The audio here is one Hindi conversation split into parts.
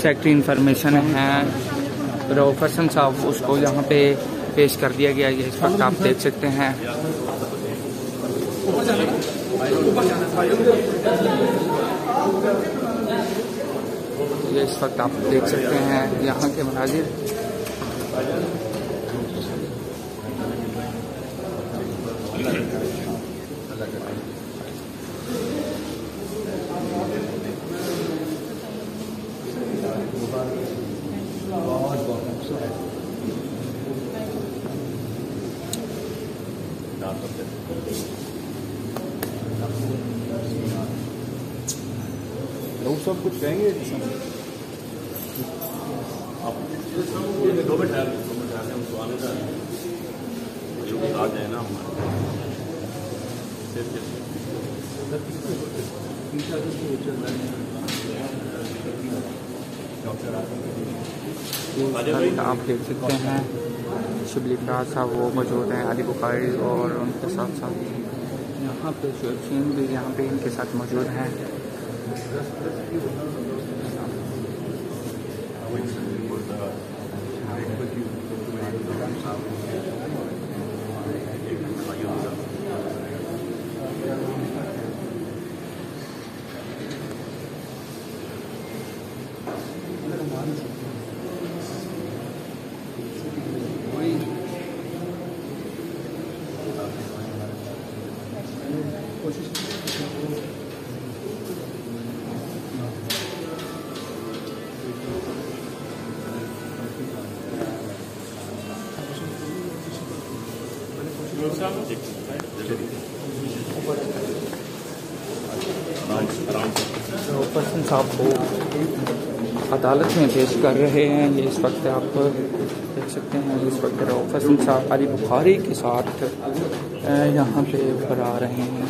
सेक्रेटरी इंफॉर्मेशन है रऊफ हसन साहब, उसको यहाँ पे पेश कर दिया गया। ये इस वक्त आप देख सकते हैं। ये इस वक्त आप देख सकते हैं यहाँ के मनाजिर। लोग सब कुछ कहेंगे आप 2 मिनट हम सवाल आ जाए ना आप देख सकते हैं शिबली फराज साहब वो मौजूद हैं, अली बुखारी, और उनके साथ साथ यहाँ पे शोचीन भी यहाँ पे इनके साथ मौजूद हैं। पर्सन साहब को अदालत में पेश कर रहे हैं। ये इस वक्त आप देख सकते हैं, इस वक्त रऊफ हसन साहब अली बुखारी के साथ यहाँ पे ऊपर आ रहे हैं।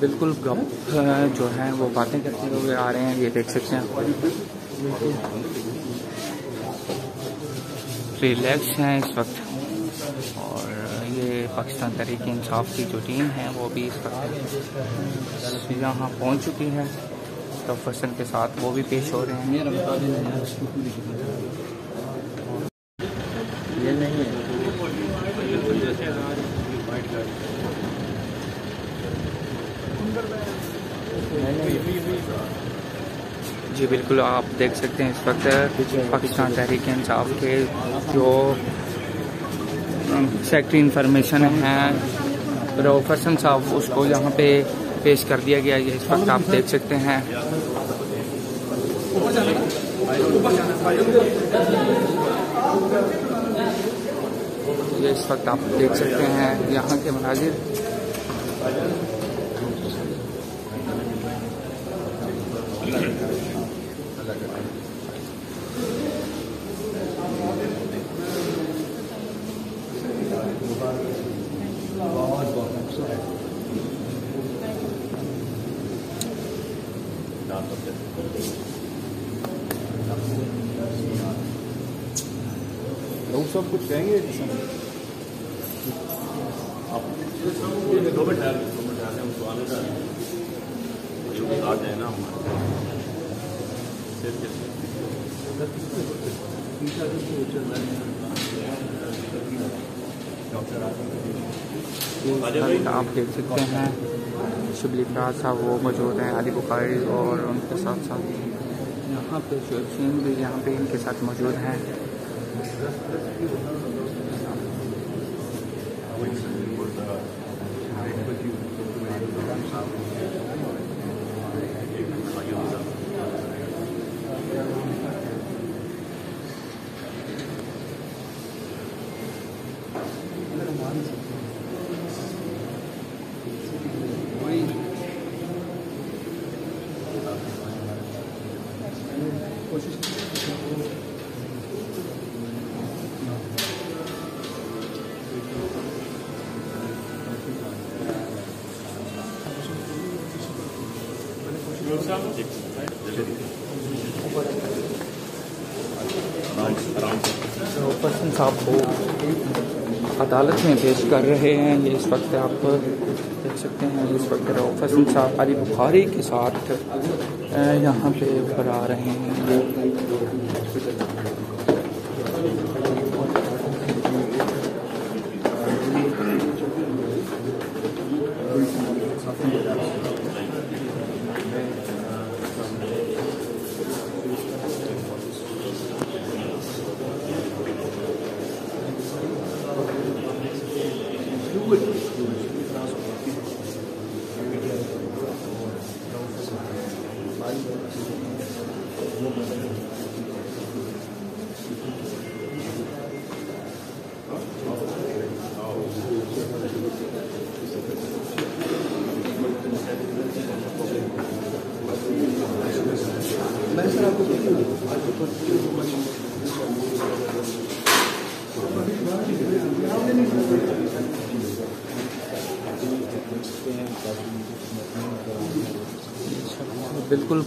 बिल्कुल गप जो है वो बातें करते हुए आ रहे हैं। ये देख सकते हैं रिलैक्स हैं इस वक्त। और ये पाकिस्तान तहरीक इंसाफ की जो टीम है वो भी इस वक्त यहाँ पहुँच चुकी है। रऊफ हसन के साथ वो भी पेश हो रहे हैं। ये नहीं है जी, बिल्कुल आप देख सकते हैं इस वक्त पाकिस्तान तहरीक इंसाफ के जो सेक्रेटरी इंफॉर्मेशन है रऊफ हसन साहब, उसको यहाँ पे पेश कर दिया गया। ये इस वक्त आप देख सकते हैं। ये इस वक्त आप देख सकते हैं यहाँ के मनाजिर। लोग सब कुछ कहेंगे आप 2 मिनट हम सवाल आ जाए ना आप देख सकते हैं शिबली फराज साहब वो मौजूद हैं, अली बुखारी, और उनके साथ साथ यहाँ पे शोचीन भी यहाँ पे इनके साथ मौजूद हैं। पर्सन साहब को अदालत में पेश कर रहे हैं। ये इस वक्त आप देख सकते हैं, इस वक्त पर्सन साहब अली बुखारी के साथ यहाँ पे ऊपर आ रहे हैं। बिल्कुल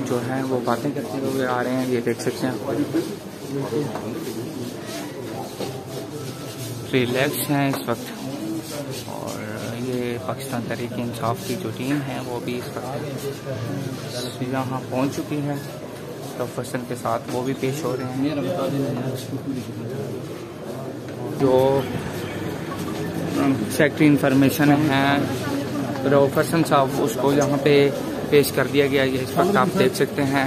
जो है वो बातें करते हुए आ रहे हैं। ये देख सकते हैं रिलैक्स हैं इस वक्त। और ये पाकिस्तान तहरीक इंसाफ की जो टीम है वो भी इस वक्त यहाँ पहुँच चुकी है। प्रोफेशन के साथ वो भी पेश हो रहे हैं। जो सेक्रेटरी इंफॉर्मेशन है प्रोफेशन साहब, उसको यहाँ पे पेश कर दिया गया। ये इस वक्त आप देख सकते हैं।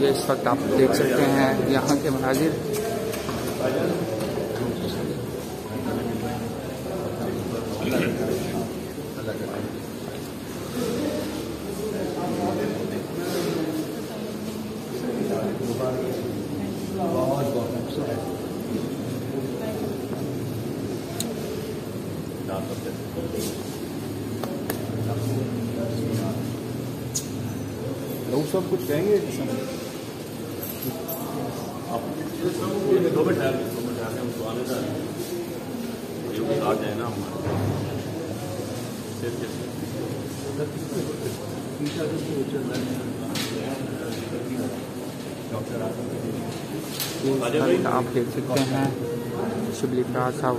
ये इस वक्त आप देख सकते हैं यहाँ के मनाजिर। लोग सब कुछ कहेंगे। आप 2 मिनट ठहर हैं, उनको आने का आ जाए ना आप देख सकते हैं शिबली साहब